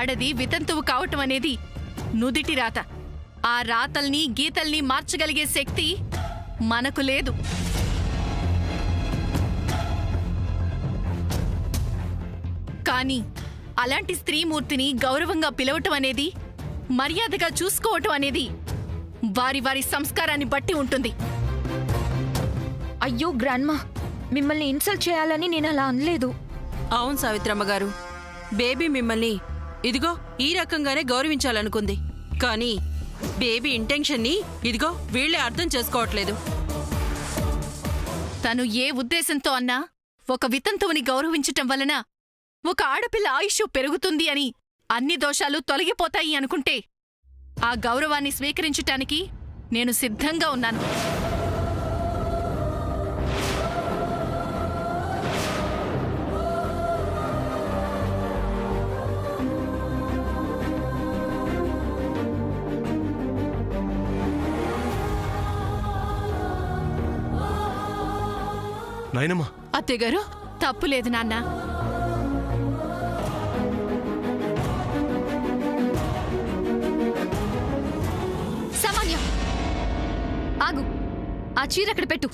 ఆడది వితంతువు కావటం అనేది నుదిటి రాత. ఆ రాతల్ని గీతల్ని మార్చగలిగే శక్తి మనకు లేదు. కానీ అలాంటి స్త్రీమూర్తిని గౌరవంగా పిలవటం అనేది, మర్యాదగా చూసుకోవటం అనేది వారి వారి సంస్కారాన్ని బట్టి ఉంటుంది. అయ్యో గ్రాండ్మా, మిమ్మల్ని ఇన్సల్ట్ చేయాలని నేను అలా అనలేదు. అవును సావిత్రమ్మ గారు, బేబీ మిమ్మల్ని ఇదిగో ఈ రకంగానే గౌరవించాలనుకుంది. కానీ బేబీ ఇంటెన్షన్ని ఇదిగో వీళ్లే అర్థం చేసుకోవట్లేదు. తను ఏ ఉద్దేశంతో అన్నా ఒక వితంతువుని గౌరవించటం వలన ఒక ఆడపిల్ల ఆయుష్ పెరుగుతుంది అని, అన్ని దోషాలు తొలగిపోతాయి అనుకుంటే ఆ గౌరవాన్ని స్వీకరించటానికి నేను సిద్ధంగా ఉన్నాను. నాయనమ్మా. అత్తయ్యగారు, తప్పులేదు నాన్న. సామాన్య, ఆగు. ఆ చీర అక్కడ పెట్టు.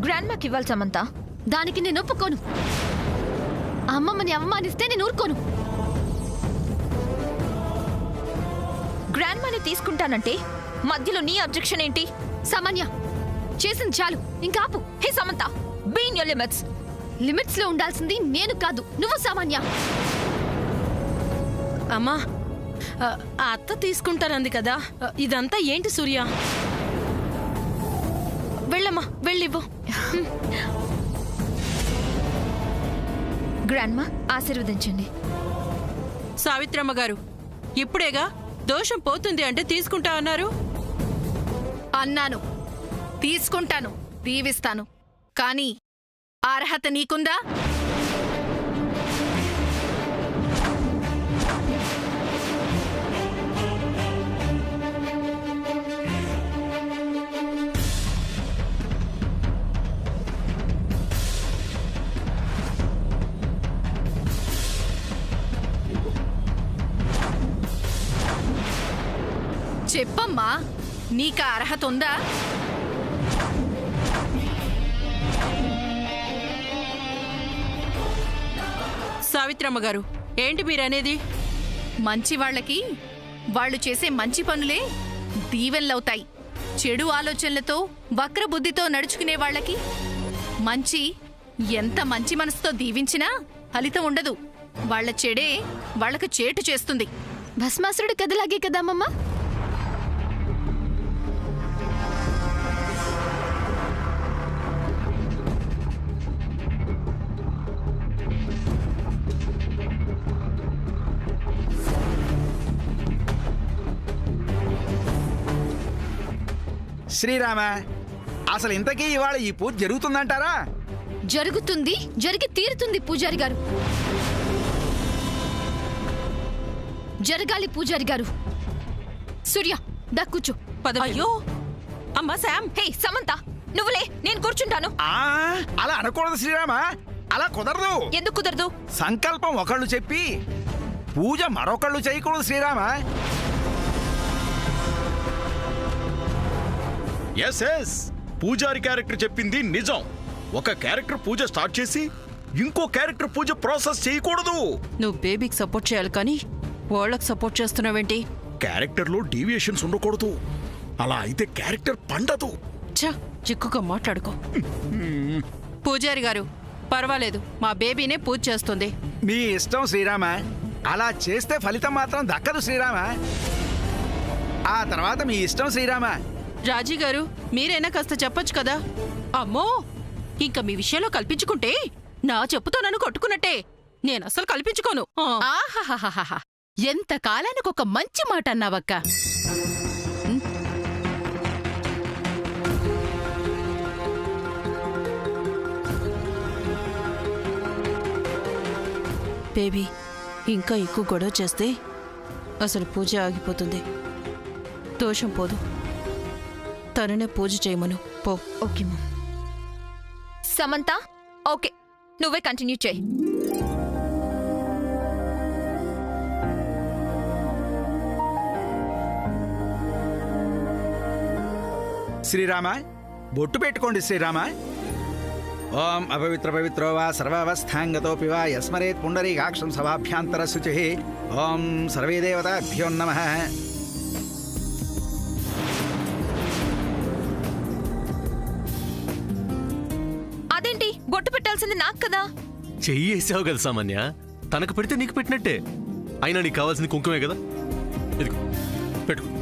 గ్రాండ్మాకి ఇవ్వాలి సమంత. దానికి నేను ఒప్పుకోను. అమ్మమ్మని అవమానిస్తే నేను ఊరుకోను. గ్రాండ్మాని తీసుకుంటానంటే మధ్యలో నీ అబ్జెక్షన్ ఏంటి? సామాన్య, చేసింది చాలు, ఇంకా ఆపు. Hey Samantha, be in your limits. Limits లో ఉండాల్సింది నేను కాదు, నువ్వు సామాన్య. అమ్మా, అత్త తీసుకుంటారంది కదా, ఇదంతా ఏంటి సూర్య? వెళ్ళమ్మా, వెళ్ళివ్వు. గ్రాండ్మా, ఆశీర్వదించండి. సావిత్రమ్మ గారు, ఇప్పుడేగా దోషం పోతుంది అంటే తీసుకుంటా అన్నారు. అన్నాను, తీసుకుంటాను, దీవిస్తాను. కానీ అర్హత నీకుందా? చెప్పమ్మా, నీకా అర్హత ఉందా? సావిత్రమ్మ గారు, ఏంటి మీరనేది? మంచి వాళ్ళకి వాళ్ళు చేసే మంచి పనులే దీవెనలవుతాయి. చెడు ఆలోచనలతో, వక్రబుద్ధితో నడుచుకునే వాళ్ళకి మంచి ఎంత మంచి మనసుతో దీవించినా ఫలితం ఉండదు. వాళ్ల చెడే వాళ్లకు చేటు చేస్తుంది. భస్మాసురుడి కథలాగే కదా అమ్మమ్మ. శ్రీరామ, అసలు ఇంతకీ ఇవాళ ఈ పూజ జరుగుతుందంటారా? జరుగుతుంది, జరిగి తీరుతుంది పూజారి గారు. జరగాలి పూజారి గారు. సూర్య, కూర్చో. అయ్యో అమ్మా శామ్. హే సమంత, నువ్వులే, నేను కూర్చుంటాను. అలా అనకూడదు శ్రీరామ, అలా కుదరదు. ఎందుకు కుదరదు? సంకల్పం ఒకళ్ళు చెప్పి పూజ మరొకళ్ళు చేయకూడదు శ్రీరామ. ఎస్ ఎస్, పూజారి క్యారెక్టర్ చెప్పింది నిజం. ఒక క్యారెక్టర్ పూజ స్టార్ట్ చేసి ఇంకో క్యారెక్టర్ పూజ ప్రాసెస్ చేయకూడదు. నువ్వు బేబీకి సపోర్ట్ చేయాలి కానీ వాళ్ళకి సపోర్ట్ చేస్తున్నావేంటి? క్యారెక్టర్లో డీవియేషన్స్ ఉండకూడదు. అలా అయితే క్యారెక్టర్ పండదు. చిక్కుగా మాట్లాడుకో. పూజారి గారు, పర్వాలేదు, మా బేబీనే పూజ చేస్తుంది. మీ ఇష్టం శ్రీరామ. అలా చేస్తే ఫలితం మాత్రం దక్కదు శ్రీరామ. ఆ తర్వాత మీ ఇష్టం శ్రీరామ. రాజీ గారు, మీరైనా కాస్త చెప్పొచ్చు కదా. అమ్మో, ఇంకా మీ విషయంలో కల్పించుకుంటే నా చెప్పుతో నన్ను కొట్టుకున్నట్టే. నేను అసలు కల్పించుకోను. ఆహాహాహాహా, ఎంత కాలానికి ఒక మంచి మాట అన్నావక్క. బేబీ ఇంకా ఎక్కువ గొడవ చేస్తే అసలు పూజ ఆగిపోతుంది. దోషం పోదు. తననే పూజ చేయమను పో. ఓకే మా. సమంత, ఓకే, నువ్వే కంటిన్యూ చేయి. శ్రీరామ బొట్టు పెట్టుకోండి శ్రీరామ. ఓం అపవిత్ర పవిత్రో వా సర్వావస్థాంగతోపి వా యస్మరేత్ పుండరీకాక్షం సభాభ్యాంతర శుచి. ఓం సర్వే దేవతాభ్యో నమః. అదేంటి బొట్టు పెట్టాల్సింది నాకు కదా? చెయ్యి వేసావు కదా సామాన్య, తనకు పెడితే నీకు పెట్టినట్టే. అయినా నీకు కావాల్సింది కుంకుమే కదా, ఇదిగో పెట్టుకో.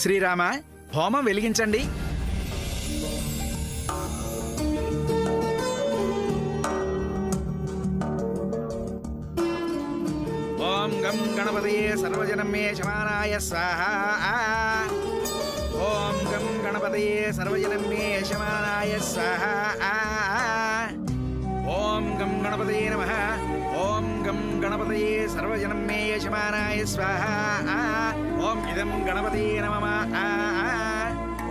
శ్రీరామ హోమం వెలిగించండి. ఓం గం గణపతయే సర్వజనం మే శమానాయ స్వాహా. ఓం గం గణపతయే సర్వజనం మే శమానాయ స్వాహా. ఓం గం గణపతయే నమః. ఓం గం గణపతయే సర్వజనం మే యజమానాయ స్వాహా. ఓం ఇదం గణపతయే నమః.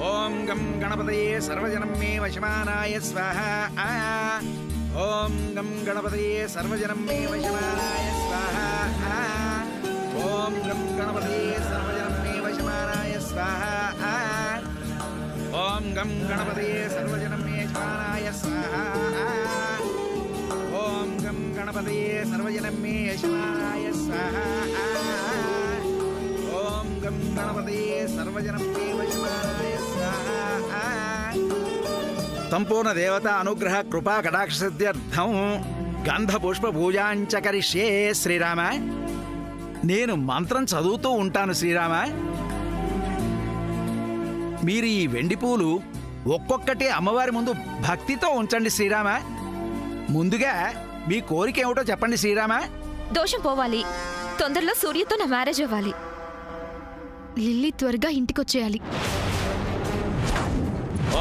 ఓం గం గణపతయే సర్వజనం మే వశమానాయ స్వాహా. ఓం గం గణపతయే సర్వజనం మే వశమానాయ స్వాహా. ఓం గం గణపతయే సర్వజనం మే వశమానాయ స్వాహా. ఓం గం గణపతయే సర్వజనం మే యజమానాయ స్వాహా. ఓం గం గణపతయే సర్వజనం మే యజమానాయ స్వాహా. ఓం గం గణపతయే సర్వజనం మే వశమానాయ స్వాహా. సంపూర్ణ దేవత అనుగ్రహ కృపా కటాక్షసిద్ధ్యర్థం గంధ పుష్ప పూజాంచ కరిష్యే. శ్రీరామ నేను మంత్రం చదువుతూ ఉంటాను శ్రీరామ. మీరు ఈ వెండి పూలు ఒక్కొక్కటి అమ్మవారి ముందు భక్తితో ఉంచండి శ్రీరామ. ముందుగా మీ కోరిక ఏమిటో చెప్పండి శ్రీరామ. దోషం పోవాలి, తొందరలో సూర్యతో నా మ్యారేజ్ అవ్వాలి. లిల్లీ త్వరగా ఇంటికొచ్చేయాలి.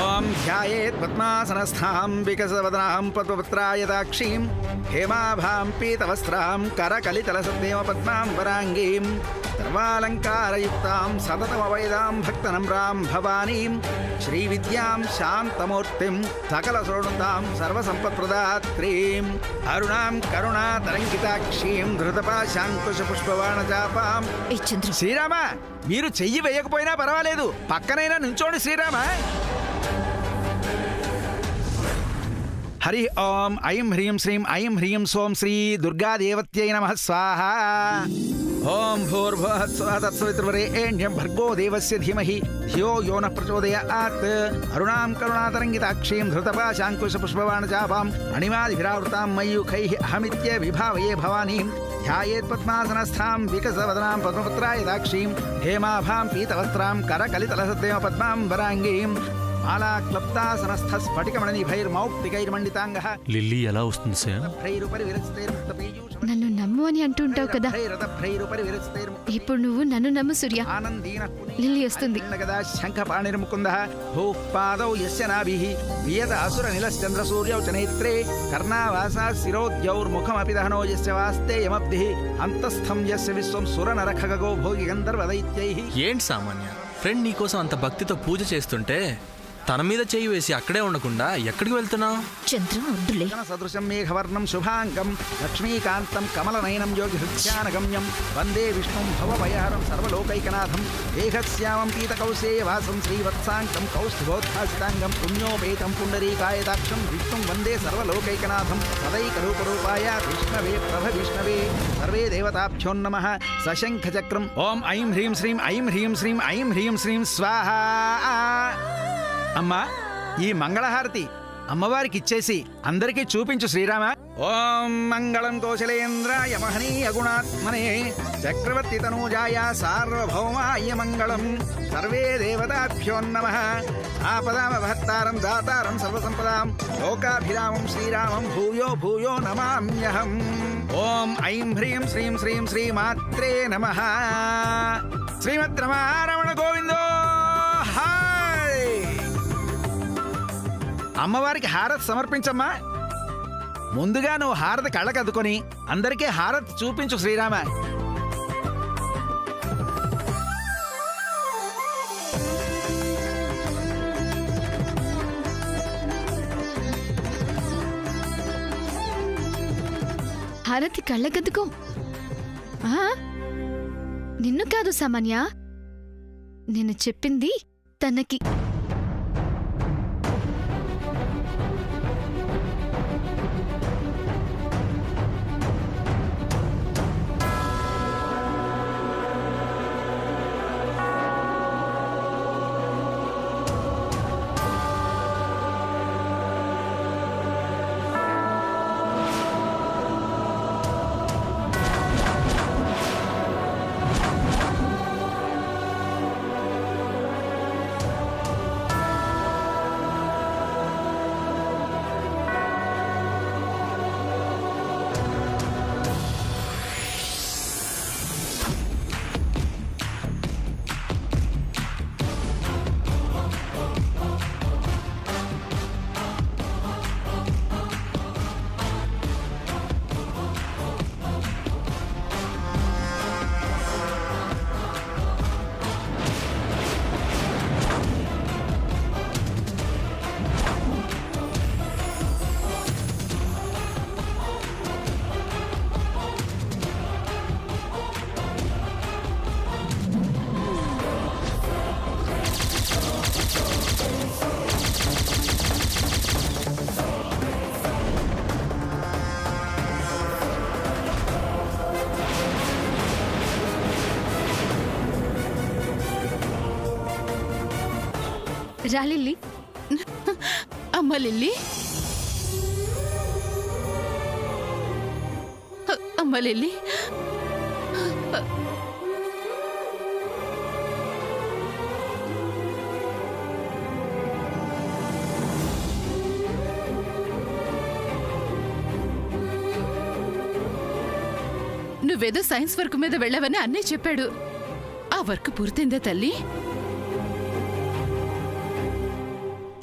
ఓం ధ్యాయేత్ పద్మాసనస్థాం వికసవదనాం పద్మపత్రాయతాక్షీం హేమాభాం పీతవస్త్రాం కరకలితలసద్దేవ పద్మాం వరాంగీం సర్వాలంకారయుక్తాం సతతమవైదాం భక్తనమ్రాం భవానీం శ్రీవిద్యాం శాంతమూర్తిం సకలశోణుతాం సర్వసంపత్ప్రదాత్రీం అరుణాం కరుణాతరంకితాక్షీం ధృతపాశాంకుశపుష్పబాణచాపాం. శ్రీరామ మీరు చెయ్యి వేయకపోయినా పర్వాలేదు, పక్కనైనా నుంచోండి శ్రీరామ. హరి ఓం ఐం హ్రీం శ్రీం ఐం హ్రీం సోం శ్రీ దుర్గాదేవత్యై నమః స్వాహా. ఓం భూర్భువః స్వః తత్సవితుర్వరేణ్యం భర్గో దేవస్య ధీమహి ధియో యో నః ప్రచోదయాత్. అరుణాం కరుణాతరంగితాక్షీం ధృతపాశాంకుశపుష్పబాణచాపాం అణిమాదిభిరావృతాం మయూఖైః అహమిత్య విభావయే భవానీం ధ్యాయేత్ పద్మాసనస్థాం వికసవదనాం పద్మపత్రాయతాక్షీం హేమాభాం పీతవస్త్రాం కరకలితలసద్దేవ పద్మాం వరాంగీం మాలాక్లప్తాసనస్థ స్ఫటికమణిభైర్మౌక్తికైర్మండితాంగః. లిల్లీ ఎలా వస్తుంది సార్? నన్ను నమ్ము అని అంటుంటావు కదా, ఇప్పుడు నువ్వు నన్ను నమ్ము సూర్య. లిల్లీ వస్తుంది. శంఖపాణిర్ముకుందః భూః పాదౌ యస్య నాభిః వియత అసుర నిలశ్చంద్ర సూర్యౌ చ నేత్రే కర్ణావాసా శిరోద్యౌర్ముఖమపి దహనో యస్య వాస్తే యమబ్ధిః అంతస్థం యస్య విశ్వం సురనర ఖగో భోగి గంధర్వ దైత్యైః. ఏంటి సామాన్య, ఫ్రెండ్ నీకోసం అంత భక్తితో పూజ చేస్తుంటే తన మీద చేయి వేసి అక్కడే ఉండకుండా ఎక్కడికి వెళ్తున్నావు? చంద్రం అడ్డులే. సదృశం మేఘవర్ణం శుభాంగం లక్ష్మీకాంతం కమలనయనం యోగి హృత్యానగమ్యం వందే విష్ణుం భవభయహరం సర్వలోకైకనాథం దేహశ్యామం పీతకౌసేయవాసం శ్రీవత్సాంకం కౌస్తుభోద్భాసితాంగం పుణ్యోపేతం పుండరీకాయదాక్షం విష్ణుం వందే సర్వలోకైకనాథం సదైకరూపరూపాయ విష్ణవే ప్రభ విష్ణవే సర్వే దేవతాభ్యో నమః. సశంఖచక్రం ఓం ఐం హ్రీం శ్రీం ఐం హ్రీం శ్రీం ఐం హ్రీం శ్రీం స్వాహా. అమ్మా ఈ మంగళహారతి అమ్మవారికి ఇచ్చేసి అందరికీ చూపించు శ్రీరామ. ఓం మంగళం కౌశలేంద్రాయ మహనీయ గుణాత్మనే చక్రవర్తి తనూజాయ సార్వభౌమాయ మంగళం సర్వే దేవతాభ్యో నమః. ఆపదామభర్తారం దాతారం సర్వసంపదాం లోకాభిరామం శ్రీరామం భూయో భూయో నమామ్యహం. ఓం ఐం హ్రీం శ్రీం శ్రీం శ్రీమాత్రే నమః. శ్రీమద్రమణ గోవిందో. అమ్మవారికి హారతి సమర్పించమ్మా. ముందుగా నువ్వు హారతి కళ్ళకద్దుకొని అందరికీ హారతి చూపించు శ్రీరామ. హారతి కళ్ళగద్దుకో. నిన్ను కాదు సామాన్య, నేను చెప్పింది తనకి. రా లిల్లీ. అమ్మ లిల్లీ, అమ్మ లిల్లీ, నువ్వేదో సైన్స్ వర్క్ మీద వెళ్ళావని అన్నయ్య చెప్పాడు. ఆ వర్క్ పూర్తయిందా తల్లి?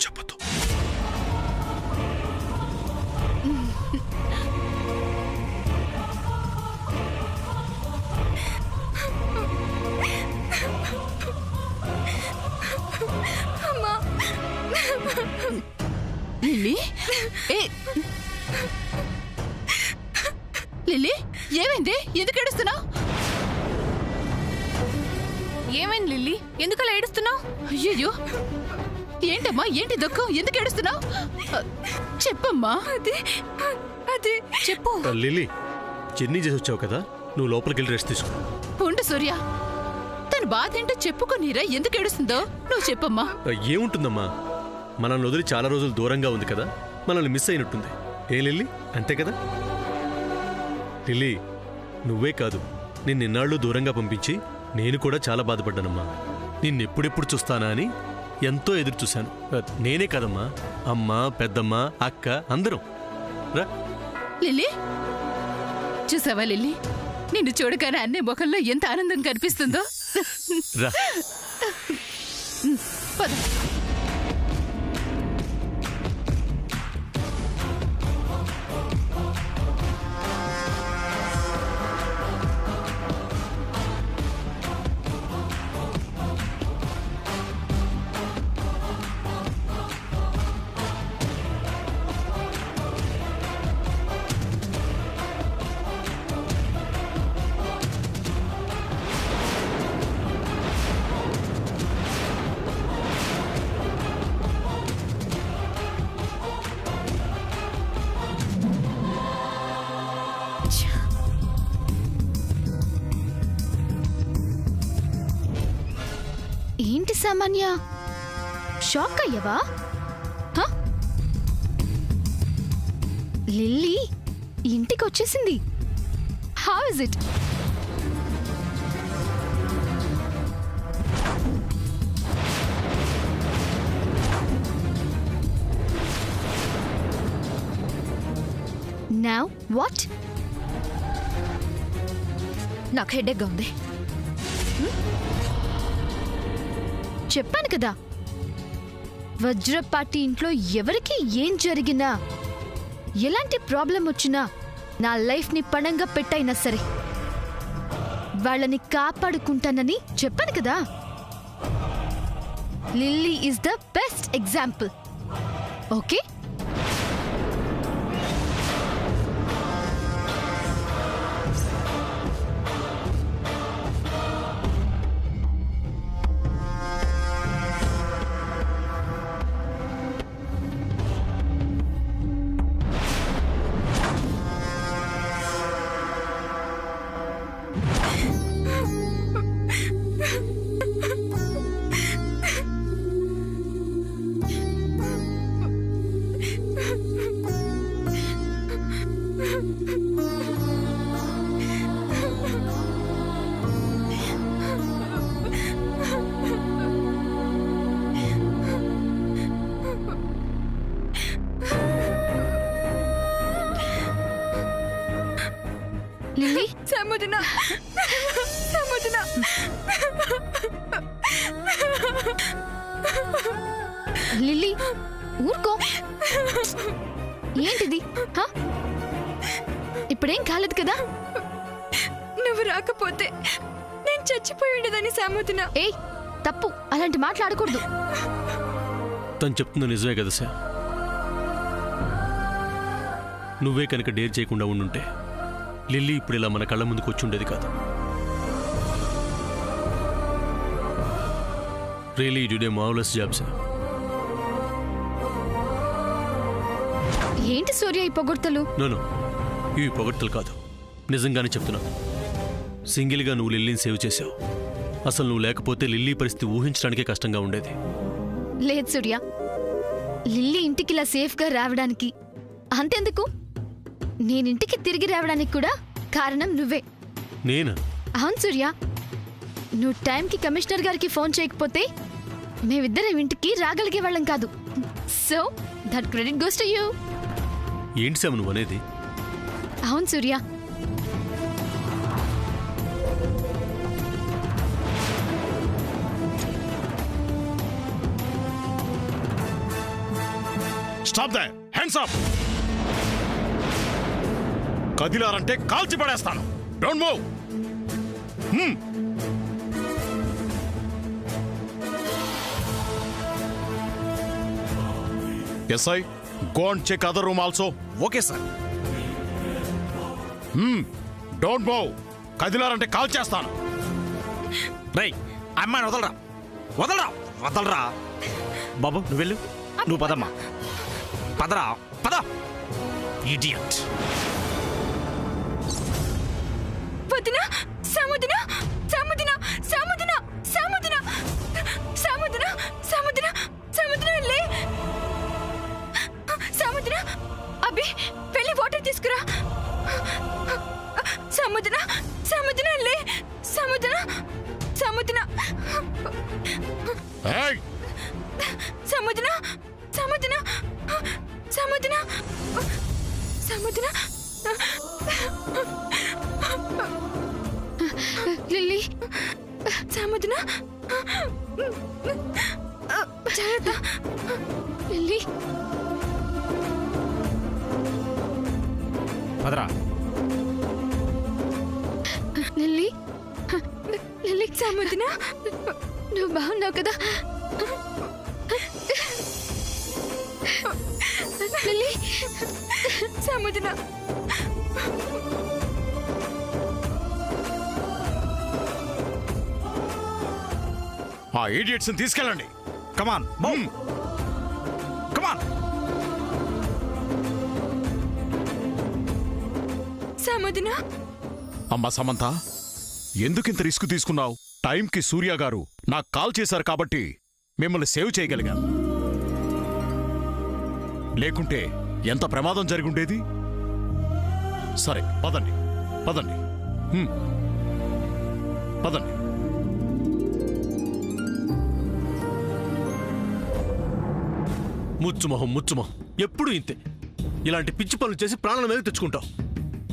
చెప్పదు. లిల్లీ, లిల్లీ ఏమైంది? ఎందుకు ఏడుస్తున్నావు? ఏమైంది లిల్లీ? ఎందుకలా ఏడుస్తున్నావు? అయ్యో, ఏంటమ్మా, ఏంటి దుఃఖం? ఎందుకు ఏడుస్తున్నావు? చెప్పమ్మా. అదే చెప్పు. లిల్లీ, జర్నీ చేసి వచ్చావు కదా, నువ్వు లోపలికి వెళ్ళి రెస్ట్ తీసుకో. ఉండు సూర్య, తన బాధ ఏంటో చెప్పుకోనీరా. ఎందుకు ఏడుస్తుందో నువ్వు చెప్పమ్మా. ఏముంటుందమ్మా, మనల్ని వదిలి చాలా రోజులు దూరంగా ఉంది కదా, మనల్ని మిస్ అయినట్టుంది. ఏ లిల్లీ, అంతే కదా? లిల్లీ, నువ్వే కాదు, నిన్నిన్నాళ్ళు దూరంగా పంపించి నేను కూడా చాలా బాధపడ్డానమ్మా. నిన్నెప్పుడెప్పుడు చూస్తానా అని ఎంతో ఎదురు చూశాను. నేనే కదమ్మా, అమ్మ, పెద్దమ్మ, అక్క అందరం. రా లిల్లీ, చూసావా లిల్లీ, నిన్ను చూడగానే అన్నే ముఖంలో ఎంత ఆనందం కనిపిస్తుందో. రా. పద. ఏంటి సామాన్య, షాక్ అయ్యవా? లిల్లీ ఇంటికి వచ్చేసింది. How is it? Now what? నాకు హెడేక్గా ఉంది. చెప్పాను కదా, వజ్రపాటి ఇంట్లో ఎవరికి ఏం జరిగినా, ఎలాంటి ప్రాబ్లం వచ్చినా నా లైఫ్ని పణంగా పెట్టైనా సరే వాళ్ళని కాపాడుకుంటానని చెప్పాను కదా. Lily is the best example. Okay? Lily సముద్ర సముద్ర లిల్లీ ఊరుకో. ఏంటిది? హా? ఇప్పుడేం కాలేదు కదా? నువ్వు రాకపోతే నేను చచ్చిపోయి ఉండదని సముద్ర. ఏయ్ తప్పు, అలాంటి మాట్లాడకూడదు. తను చెప్తుంది నిజమే కదా సార్. నువ్వే కనుక డేర్ చేయకుండా ఉండుంటే లిల్లీ ఇప్పుడు ఇలా మన కళ్ళ ముందుకు వచ్చి ఉండేది కాదు. Really you did a marvellous job sir. ఏంటి సూర్య ఈ పొగడ్తలు? నో ఇవి పొగడ్తలు కాదు, నిజంగానే చెప్తున్నాను. సింగిల్గా నువ్వు లిల్లీని సేవ్ చేసావు. అసలు నువ్వు లేకపోతే లిల్లీ పరిస్థితి ఊహించడానికే కష్టంగా ఉండేది. లేదు సూర్య, లిల్లీ ఇంటికి ఇలా సేఫ్గా రావడానికి, అంతెందుకు నేనింటికి తిరిగి రావడానికి కూడా కారణం నువ్వే. నేనా? అవును సూర్య, నువ్వు టైంకి కమిషనర్ గారికి ఫోన్ చేయకపోతే మేమిద్దరం ఇంటికి రాగలిగే వాళ్ళం కాదు. So that credit goes to you. ఏంటి సార్ నువ్వు అనేది? అవును Surya, stop the hands up. కదిలారంటే కాల్చి పడేస్తాను. Don't move. SI, go and check other room also. Okay sir. Don't move. కదిలారంటే కాల్ చేస్తాను. రేయ్, అమ్మాయిని వదలరా, వదలరా, వదలరా. బాబు నువ్వు వెళ్ళు, నువ్వు పదమ్మా, పదరా, పద. ఇడియట్. వదినా సముద్ర సముద్ర సముద్ర సముద్ర సముద్ర సముద్ర సముద్ర లే సముద్ర. అభి వెళ్ళి వాటర్ తీసుకురా. సముద్ర సముద్ర లే సముద్ర సముద్ర ఏయ్, సముద్ర సముద్ర సముద్ర సముద్ర. లిల్లీ సముద్ర జాగ్రత్త. లిల్లీ పదరా. లిల్లీ లిల్లీ సముద్ర నువ్వు బాగున్నావు కదా? లిల్లీ సముద్ర ఆ ఇడియట్స్ ని తీసుకెళ్ళండి. కమాన్ మూవ్, కమాన్. సముద్ర. అమ్మా సమంత, ఎందుకింత రిస్క్ తీసుకున్నావు? టైంకి సూర్య గారు నాకు కాల్ చేశారు కాబట్టి మిమ్మల్ని సేవ్ చేయగలిగాను. లేకుంటే ఎంత ప్రమాదం జరిగుండేది. సరే పదండి, పదండి, పదండి. ముచ్చుమొహం ఎప్పుడు ఇంతే. ఇలాంటి పిచ్చి పనులు చేసి ప్రాణాల మీద తెచ్చుకుంటావు.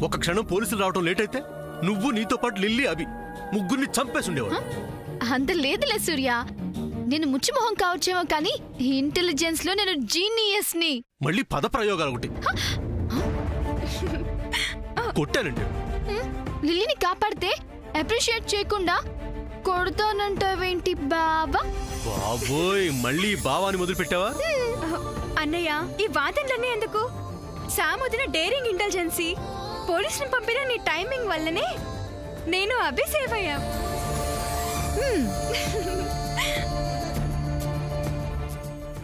ఒక క్షణం పోలీసులు రావడం లేట్ అయితే నువ్వు, నీతో పాటు లిల్లీ, అభి ముగ్గురిని చంపేసి ఉండేవాడు. అంత లేదులే సూర్య, నేను ముచ్చిమొహం కావచ్చేమో కానీ ఇంటెలిజెన్స్ లో నేను జీనియస్ ని. మళ్ళీ పద ప్రయోగాలు ఒకటి కొట్టానండి. లిల్లీని కాపాడితే అప్రిషియేట్ చేయకుండా కొడతానంటావేంటి బాబా? బాబోయ్, మళ్ళీ బావాని మొదలు పెట్టావా? అన్నయ్య, ఈ వాదనలన్నీ ఎందుకు? సాముద్ర డేరింగ్ ఇంటెలిజెన్సీ పోలీసుని పంపిన నీ టైమింగ్ వల్లనే నేను అభి సేవ్ అయ్యా.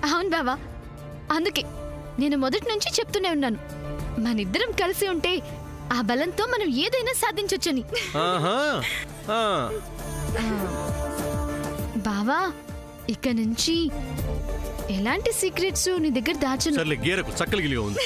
అవును బావా, అందుకే నేను మొదటి నుంచి చెప్తూనే ఉన్నాను, మనిద్దరం కలిసి ఉంటే ఆ బలంతో మనం ఏదైనా సాధించొచ్చని. ఆహా, ఆ. బావా, ఇక నుంచి ఎలాంటి సీక్రెట్స్ నీ దగ్గర దాచను. సర్లే, గేరకు చక్కలిగిలిగా ఉంది.